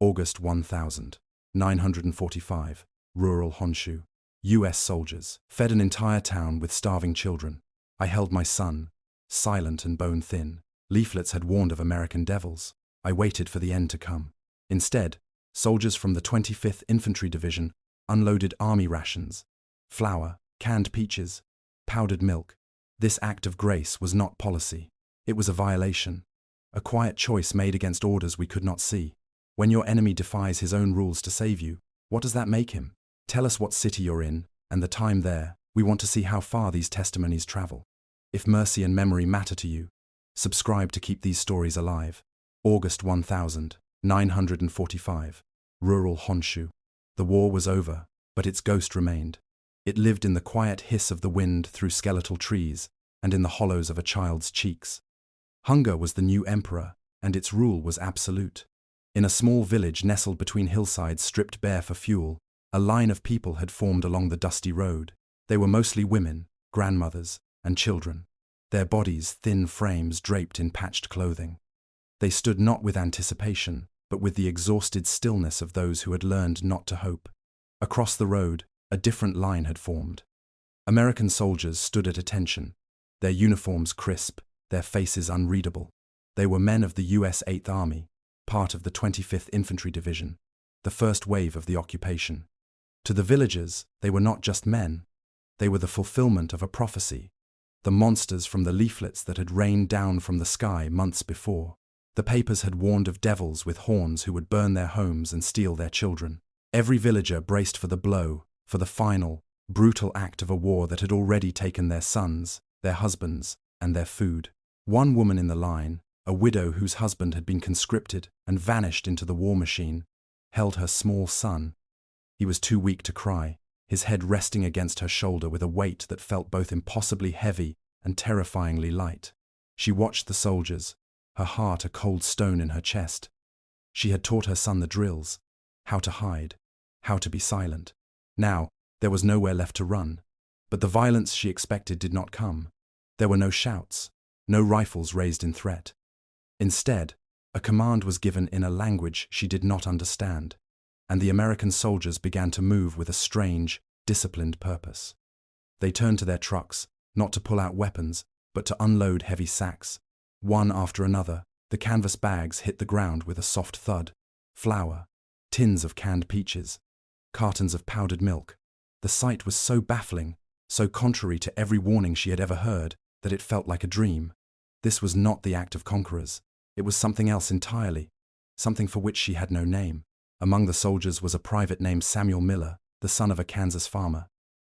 August 1945, rural Honshu. US soldiers fed an entire town with starving children. I held my son, silent and bone-thin. Leaflets had warned of American devils. I waited for the end to come. Instead, soldiers from the 25th Infantry Division unloaded army rations, flour, canned peaches, powdered milk. This act of grace was not policy. It was a violation, a quiet choice made against orders we could not see. When your enemy defies his own rules to save you, what does that make him? Tell us what city you're in, and the time there. We want to see how far these testimonies travel. If mercy and memory matter to you, subscribe to keep these stories alive. August 1945, rural Honshu. The war was over, but its ghost remained. It lived in the quiet hiss of the wind through skeletal trees and in the hollows of a child's cheeks. Hunger was the new emperor, and its rule was absolute. In a small village nestled between hillsides stripped bare for fuel, a line of people had formed along the dusty road. They were mostly women, grandmothers, and children, their bodies thin frames draped in patched clothing. They stood not with anticipation, but with the exhausted stillness of those who had learned not to hope. Across the road, a different line had formed. American soldiers stood at attention, their uniforms crisp, their faces unreadable. They were men of the US 8th Army, part of the 25th Infantry Division, the first wave of the occupation. To the villagers, they were not just men. They were the fulfillment of a prophecy, the monsters from the leaflets that had rained down from the sky months before. The papers had warned of devils with horns who would burn their homes and steal their children. Every villager braced for the blow, for the final, brutal act of a war that had already taken their sons, their husbands, and their food. One woman in the line, a widow whose husband had been conscripted and vanished into the war machine, held her small son. He was too weak to cry, his head resting against her shoulder with a weight that felt both impossibly heavy and terrifyingly light. She watched the soldiers, her heart a cold stone in her chest. She had taught her son the drills, how to hide, how to be silent. Now, there was nowhere left to run, but the violence she expected did not come. There were no shouts, no rifles raised in threat. Instead, a command was given in a language she did not understand, and the American soldiers began to move with a strange, disciplined purpose. They turned to their trucks, not to pull out weapons, but to unload heavy sacks. One after another, the canvas bags hit the ground with a soft thud. Flour, tins of canned peaches, cartons of powdered milk. The sight was so baffling, so contrary to every warning she had ever heard, that it felt like a dream. This was not the act of conquerors. It was something else entirely, something for which she had no name. Among the soldiers was a private named Samuel Miller, the son of a Kansas farmer.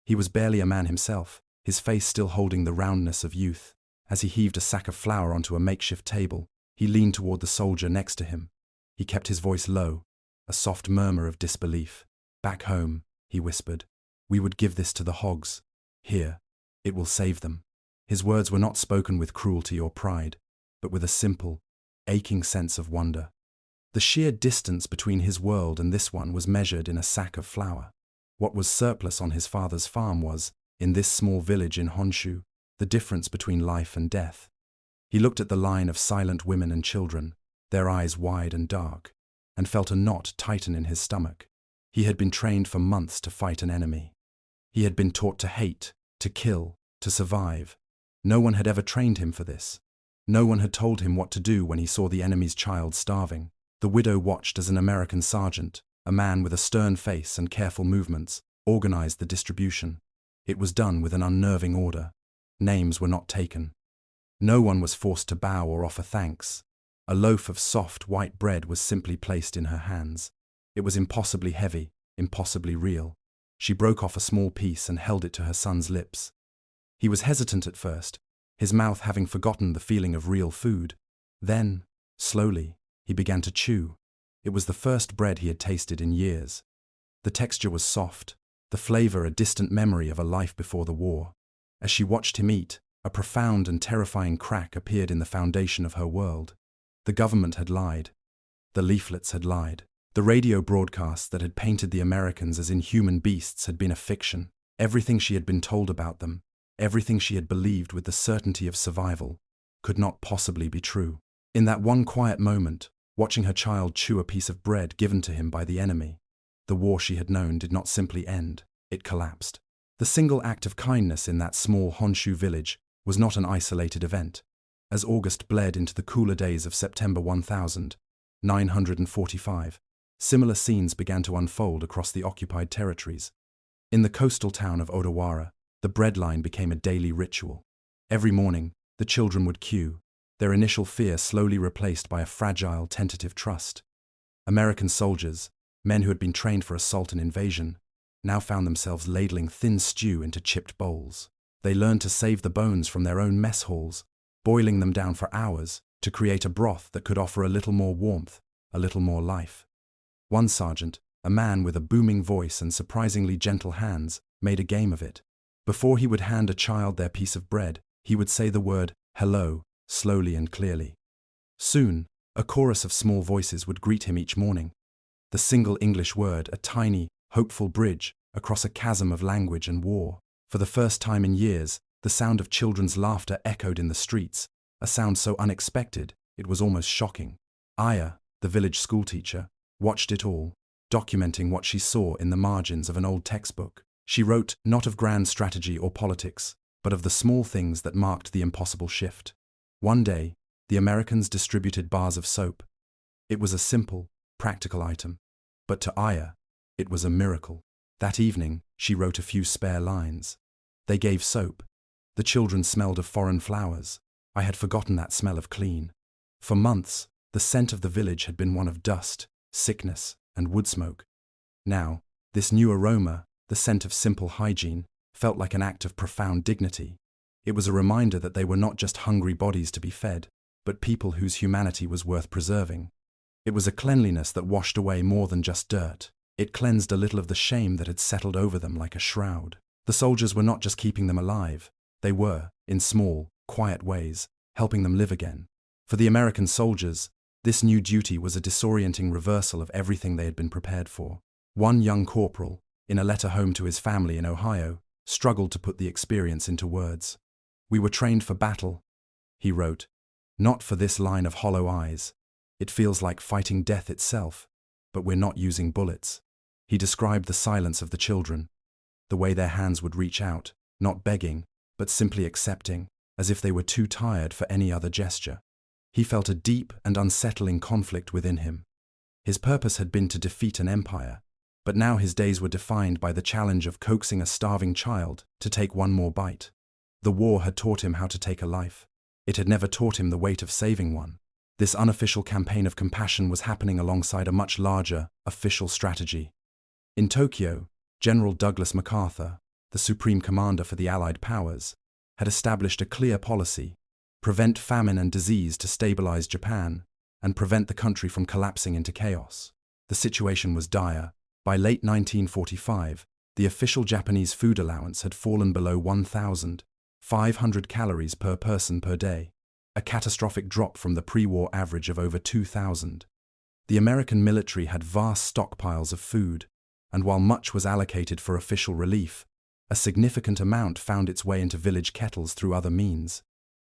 He was barely a man himself, his face still holding the roundness of youth. As he heaved a sack of flour onto a makeshift table, he leaned toward the soldier next to him. He kept his voice low, a soft murmur of disbelief. "Back home," he whispered, "we would give this to the hogs. Here, it will save them." His words were not spoken with cruelty or pride, but with a simple, aching sense of wonder. The sheer distance between his world and this one was measured in a sack of flour. What was surplus on his father's farm was, in this small village in Honshu, the difference between life and death. He looked at the line of silent women and children, their eyes wide and dark, and felt a knot tighten in his stomach. He had been trained for months to fight an enemy. He had been taught to hate, to kill, to survive. No one had ever trained him for this. No one had told him what to do when he saw the enemy's child starving. The widow watched as an American sergeant, a man with a stern face and careful movements, organized the distribution. It was done with an unnerving order. Names were not taken. No one was forced to bow or offer thanks. A loaf of soft, white bread was simply placed in her hands. It was impossibly heavy, impossibly real. She broke off a small piece and held it to her son's lips. He was hesitant at first, his mouth having forgotten the feeling of real food. Then, slowly, he began to chew. It was the first bread he had tasted in years. The texture was soft, the flavor a distant memory of a life before the war. As she watched him eat, a profound and terrifying crack appeared in the foundation of her world. The government had lied. The leaflets had lied. The radio broadcasts that had painted the Americans as inhuman beasts had been a fiction. Everything she had been told about them, everything she had believed with the certainty of survival, could not possibly be true. In that one quiet moment, watching her child chew a piece of bread given to him by the enemy. The war she had known did not simply end, it collapsed. The single act of kindness in that small Honshu village was not an isolated event. As August bled into the cooler days of September 1945, similar scenes began to unfold across the occupied territories. In the coastal town of Odawara, the bread line became a daily ritual. Every morning, the children would queue, their initial fear slowly replaced by a fragile, tentative trust. American soldiers, men who had been trained for assault and invasion, now found themselves ladling thin stew into chipped bowls. They learned to save the bones from their own mess halls, boiling them down for hours to create a broth that could offer a little more warmth, a little more life. One sergeant, a man with a booming voice and surprisingly gentle hands, made a game of it. Before he would hand a child their piece of bread, he would say the word, "hello," slowly and clearly. Soon, a chorus of small voices would greet him each morning. The single English word, a tiny, hopeful bridge across a chasm of language and war. For the first time in years, the sound of children's laughter echoed in the streets, a sound so unexpected it was almost shocking. Aya, the village schoolteacher, watched it all, documenting what she saw in the margins of an old textbook. She wrote not of grand strategy or politics, but of the small things that marked the impossible shift. One day, the Americans distributed bars of soap. It was a simple, practical item. But to Aya, it was a miracle. That evening, she wrote a few spare lines. They gave soap. The children smelled of foreign flowers. I had forgotten that smell of clean. For months, the scent of the village had been one of dust, sickness, and wood smoke. Now, this new aroma, the scent of simple hygiene, felt like an act of profound dignity. It was a reminder that they were not just hungry bodies to be fed, but people whose humanity was worth preserving. It was a cleanliness that washed away more than just dirt. It cleansed a little of the shame that had settled over them like a shroud. The soldiers were not just keeping them alive, they were, in small, quiet ways, helping them live again. For the American soldiers, this new duty was a disorienting reversal of everything they had been prepared for. One young corporal, in a letter home to his family in Ohio, struggled to put the experience into words. "We were trained for battle," he wrote, "not for this line of hollow eyes. It feels like fighting death itself, but we're not using bullets." He described the silence of the children, the way their hands would reach out, not begging, but simply accepting, as if they were too tired for any other gesture. He felt a deep and unsettling conflict within him. His purpose had been to defeat an empire, but now his days were defined by the challenge of coaxing a starving child to take one more bite. The war had taught him how to take a life. It had never taught him the weight of saving one. This unofficial campaign of compassion was happening alongside a much larger, official strategy. In Tokyo, General Douglas MacArthur, the supreme commander for the Allied powers, had established a clear policy: prevent famine and disease to stabilize Japan, and prevent the country from collapsing into chaos. The situation was dire. By late 1945, the official Japanese food allowance had fallen below 1,500 calories per person per day, a catastrophic drop from the pre-war average of over 2,000. The American military had vast stockpiles of food, and while much was allocated for official relief, a significant amount found its way into village kettles through other means.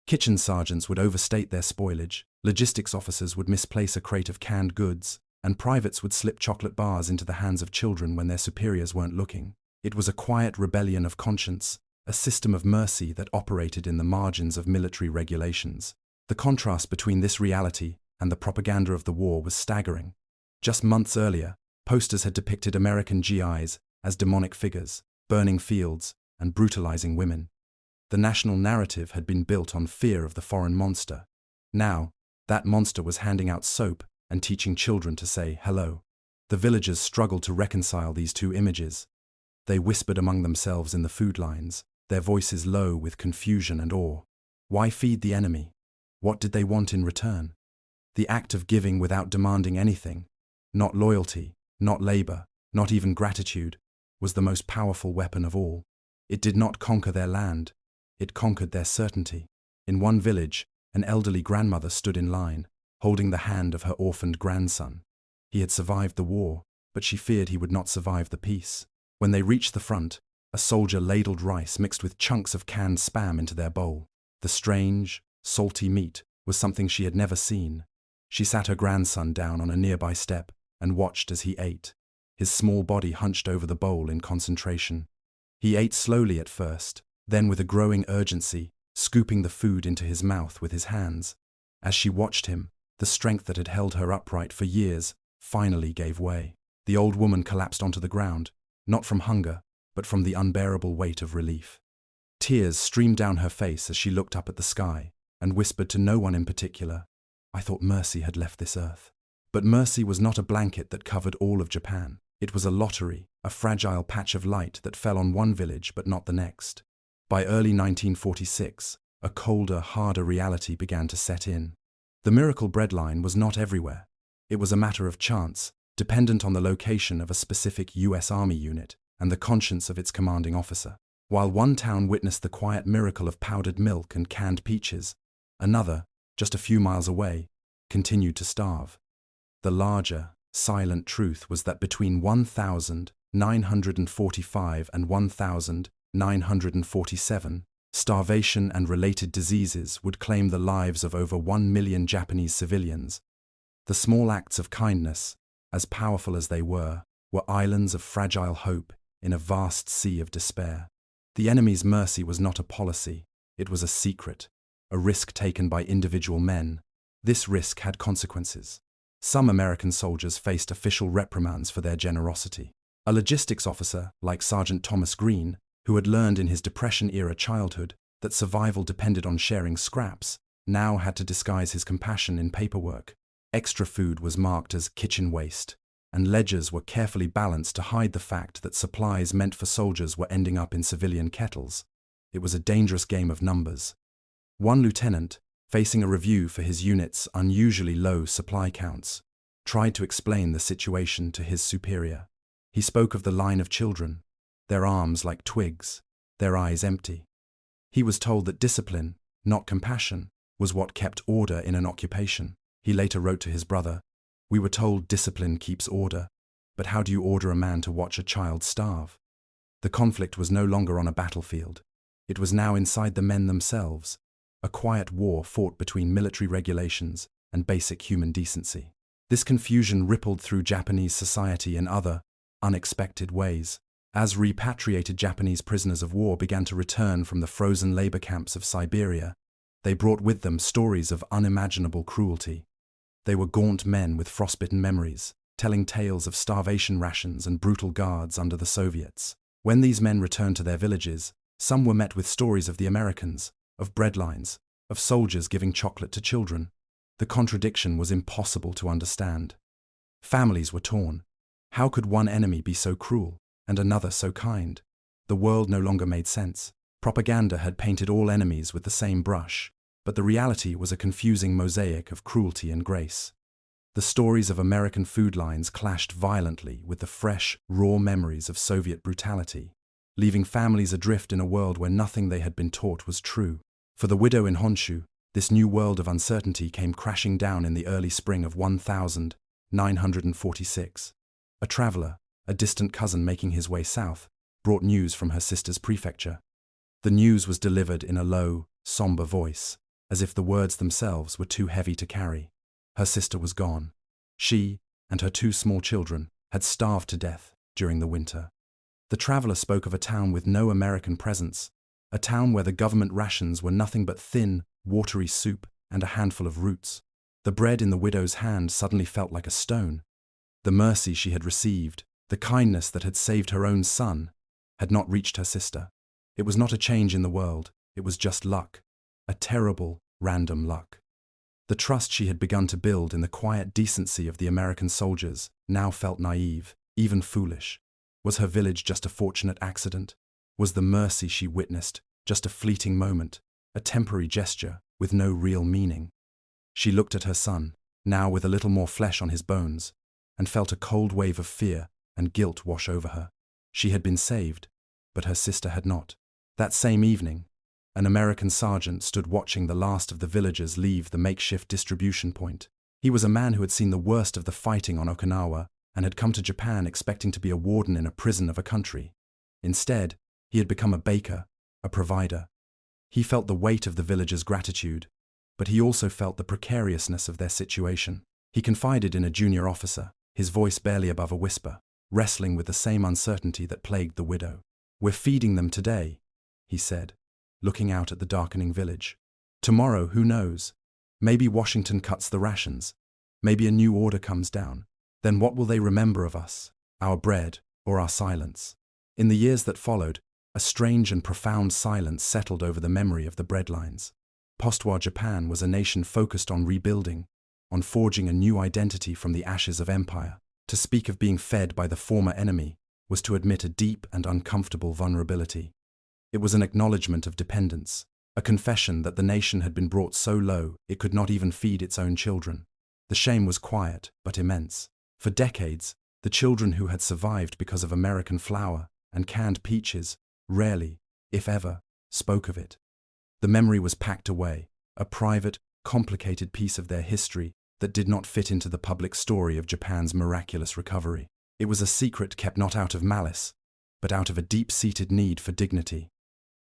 Kitchen sergeants would overstate their spoilage, logistics officers would misplace a crate of canned goods, and privates would slip chocolate bars into the hands of children when their superiors weren't looking. It was a quiet rebellion of conscience, a system of mercy that operated in the margins of military regulations. The contrast between this reality and the propaganda of the war was staggering. Just months earlier, posters had depicted American GIs as demonic figures, burning fields and brutalizing women. The national narrative had been built on fear of the foreign monster. Now, that monster was handing out soap and teaching children to say hello. The villagers struggled to reconcile these two images. They whispered among themselves in the food lines, their voices low with confusion and awe. Why feed the enemy? What did they want in return? The act of giving without demanding anything, not loyalty, not labor, not even gratitude, was the most powerful weapon of all. It did not conquer their land, it conquered their certainty. In one village, an elderly grandmother stood in line, holding the hand of her orphaned grandson. He had survived the war, but she feared he would not survive the peace. When they reached the front, a soldier ladled rice mixed with chunks of canned spam into their bowl. The strange, salty meat was something she had never seen. She sat her grandson down on a nearby step and watched as he ate, his small body hunched over the bowl in concentration. He ate slowly at first, then with a growing urgency, scooping the food into his mouth with his hands. As she watched him, the strength that had held her upright for years finally gave way. The old woman collapsed onto the ground, not from hunger, but from the unbearable weight of relief. Tears streamed down her face as she looked up at the sky and whispered to no one in particular, "I thought mercy had left this earth." But mercy was not a blanket that covered all of Japan. It was a lottery, a fragile patch of light that fell on one village but not the next. By early 1946, a colder, harder reality began to set in. The miracle bread line was not everywhere. It was a matter of chance, dependent on the location of a specific US Army unit and the conscience of its commanding officer. While one town witnessed the quiet miracle of powdered milk and canned peaches, another, just a few miles away, continued to starve. The larger, silent truth was that between 1945 and 1947, starvation and related diseases would claim the lives of over 1 million Japanese civilians. The small acts of kindness, as powerful as they were islands of fragile hope in a vast sea of despair. The enemy's mercy was not a policy, it was a secret, a risk taken by individual men. This risk had consequences. Some American soldiers faced official reprimands for their generosity. A logistics officer, like Sergeant Thomas Green, who had learned in his Depression-era childhood that survival depended on sharing scraps, now had to disguise his compassion in paperwork. Extra food was marked as kitchen waste, and ledgers were carefully balanced to hide the fact that supplies meant for soldiers were ending up in civilian kettles. It was a dangerous game of numbers. One lieutenant, facing a review for his unit's unusually low supply counts, tried to explain the situation to his superior. He spoke of the line of children, their arms like twigs, their eyes empty. He was told that discipline, not compassion, was what kept order in an occupation. He later wrote to his brother, "We were told discipline keeps order, but how do you order a man to watch a child starve?" The conflict was no longer on a battlefield. It was now inside the men themselves, a quiet war fought between military regulations and basic human decency. This confusion rippled through Japanese society in other, unexpected ways. As repatriated Japanese prisoners of war began to return from the frozen labor camps of Siberia, they brought with them stories of unimaginable cruelty. They were gaunt men with frostbitten memories, telling tales of starvation rations and brutal guards under the Soviets. When these men returned to their villages, some were met with stories of the Americans, of breadlines, of soldiers giving chocolate to children. The contradiction was impossible to understand. Families were torn. How could one enemy be so cruel, and another so kind? The world no longer made sense. Propaganda had painted all enemies with the same brush, but the reality was a confusing mosaic of cruelty and grace. The stories of American food lines clashed violently with the fresh, raw memories of Soviet brutality, leaving families adrift in a world where nothing they had been taught was true. For the widow in Honshu, this new world of uncertainty came crashing down in the early spring of 1946. A traveler, a distant cousin making his way south, brought news from her sister's prefecture. The news was delivered in a low, somber voice, as if the words themselves were too heavy to carry. Her sister was gone. She, and her 2 small children, had starved to death during the winter. The traveler spoke of a town with no American presence, a town where the government rations were nothing but thin, watery soup and a handful of roots. The bread in the widow's hand suddenly felt like a stone. The mercy she had received, the kindness that had saved her own son, had not reached her sister. It was not a change in the world, it was just luck, a terrible, random luck. The trust she had begun to build in the quiet decency of the American soldiers now felt naive, even foolish. Was her village just a fortunate accident? Was the mercy she witnessed just a fleeting moment, a temporary gesture with no real meaning? She looked at her son, now with a little more flesh on his bones, and felt a cold wave of fear and guilt wash over her. She had been saved, but her sister had not. That same evening, an American sergeant stood watching the last of the villagers leave the makeshift distribution point. He was a man who had seen the worst of the fighting on Okinawa and had come to Japan expecting to be a warden in a prison of a country. Instead, he had become a baker, a provider. He felt the weight of the villagers' gratitude, but he also felt the precariousness of their situation. He confided in a junior officer, his voice barely above a whisper, wrestling with the same uncertainty that plagued the widow. "We're feeding them today," he said, looking out at the darkening village. "Tomorrow, who knows? Maybe Washington cuts the rations. Maybe a new order comes down. Then what will they remember of us, our bread or our silence?" In the years that followed, a strange and profound silence settled over the memory of the breadlines. Post-war Japan was a nation focused on rebuilding, on forging a new identity from the ashes of empire. To speak of being fed by the former enemy was to admit a deep and uncomfortable vulnerability. It was an acknowledgement of dependence, a confession that the nation had been brought so low it could not even feed its own children. The shame was quiet but immense. For decades, the children who had survived because of American flour and canned peaches rarely, if ever, spoke of it. The memory was packed away, a private, complicated piece of their history that did not fit into the public story of Japan's miraculous recovery. It was a secret kept not out of malice, but out of a deep-seated need for dignity.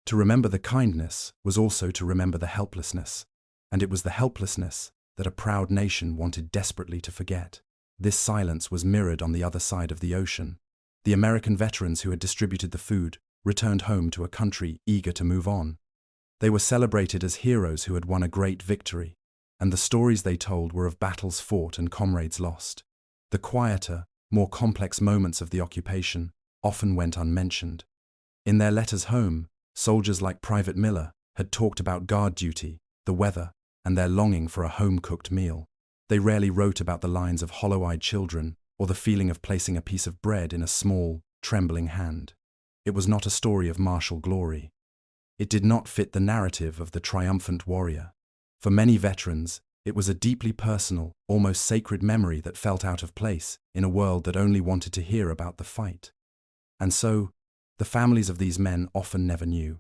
To remember the kindness was also to remember the helplessness, and it was the helplessness that a proud nation wanted desperately to forget. This silence was mirrored on the other side of the ocean. The American veterans who had distributed the food returned home to a country eager to move on. They were celebrated as heroes who had won a great victory, and the stories they told were of battles fought and comrades lost. The quieter, more complex moments of the occupation often went unmentioned. In their letters home, soldiers like Private Miller had talked about guard duty, the weather, and their longing for a home-cooked meal. They rarely wrote about the lines of hollow-eyed children or the feeling of placing a piece of bread in a small, trembling hand. It was not a story of martial glory. It did not fit the narrative of the triumphant warrior. For many veterans, it was a deeply personal, almost sacred memory that felt out of place in a world that only wanted to hear about the fight. And so, the families of these men often never knew.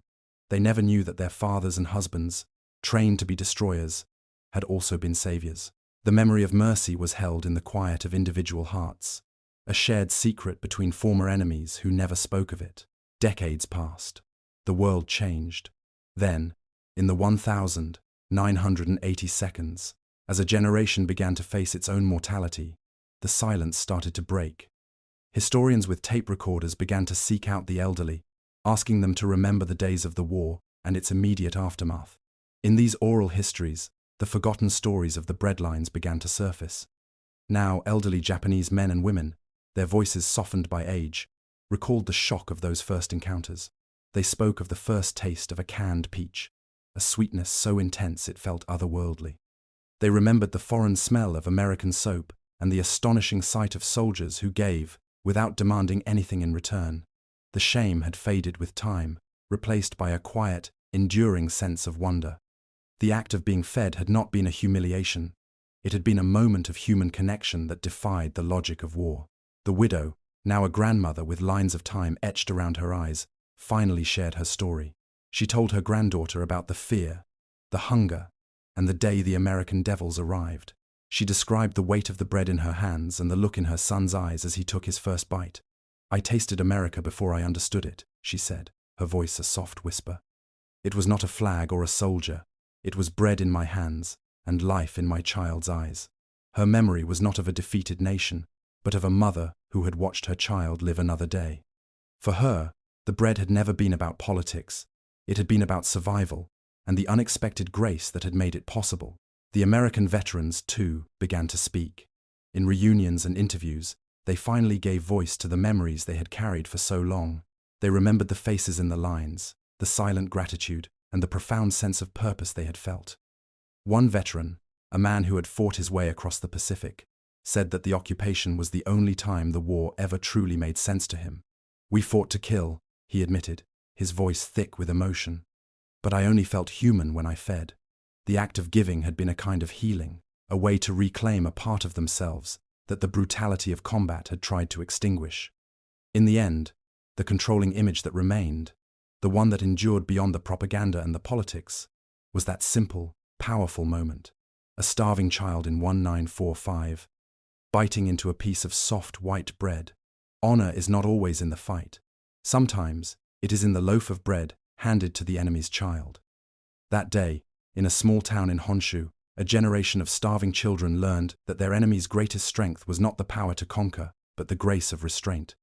They never knew that their fathers and husbands, trained to be destroyers, had also been saviors. The memory of mercy was held in the quiet of individual hearts, a shared secret between former enemies who never spoke of it. Decades passed. The world changed. Then, in the 1980 seconds, as a generation began to face its own mortality, the silence started to break. Historians with tape recorders began to seek out the elderly, asking them to remember the days of the war and its immediate aftermath. In these oral histories, the forgotten stories of the breadlines began to surface. Now, elderly Japanese men and women, their voices softened by age, recalled the shock of those first encounters. They spoke of the first taste of a canned peach, a sweetness so intense it felt otherworldly. They remembered the foreign smell of American soap and the astonishing sight of soldiers who gave, without demanding anything in return. The shame had faded with time, replaced by a quiet, enduring sense of wonder. The act of being fed had not been a humiliation. It had been a moment of human connection that defied the logic of war. The widow, now a grandmother with lines of time etched around her eyes, finally shared her story. She told her granddaughter about the fear, the hunger, and the day the American devils arrived. She described the weight of the bread in her hands and the look in her son's eyes as he took his first bite. "I tasted America before I understood it," she said, her voice a soft whisper. "It was not a flag or a soldier. It was bread in my hands and life in my child's eyes." Her memory was not of a defeated nation, but of a mother who had watched her child live another day. For her, the bread had never been about politics. It had been about survival and the unexpected grace that had made it possible. The American veterans, too, began to speak. In reunions and interviews, they finally gave voice to the memories they had carried for so long. They remembered the faces in the lines, the silent gratitude, and the profound sense of purpose they had felt. One veteran, a man who had fought his way across the Pacific, said that the occupation was the only time the war ever truly made sense to him. "We fought to kill," he admitted, his voice thick with emotion. "But I only felt human when I fed." The act of giving had been a kind of healing, a way to reclaim a part of themselves that the brutality of combat had tried to extinguish. In the end, the controlling image that remained, the one that endured beyond the propaganda and the politics, was that simple, powerful moment. A starving child in 1945, biting into a piece of soft white bread. Honor is not always in the fight. Sometimes it is in the loaf of bread handed to the enemy's child. That day, In a small town in Honshu, a generation of starving children learned that their enemy's greatest strength was not the power to conquer, but the grace of restraint.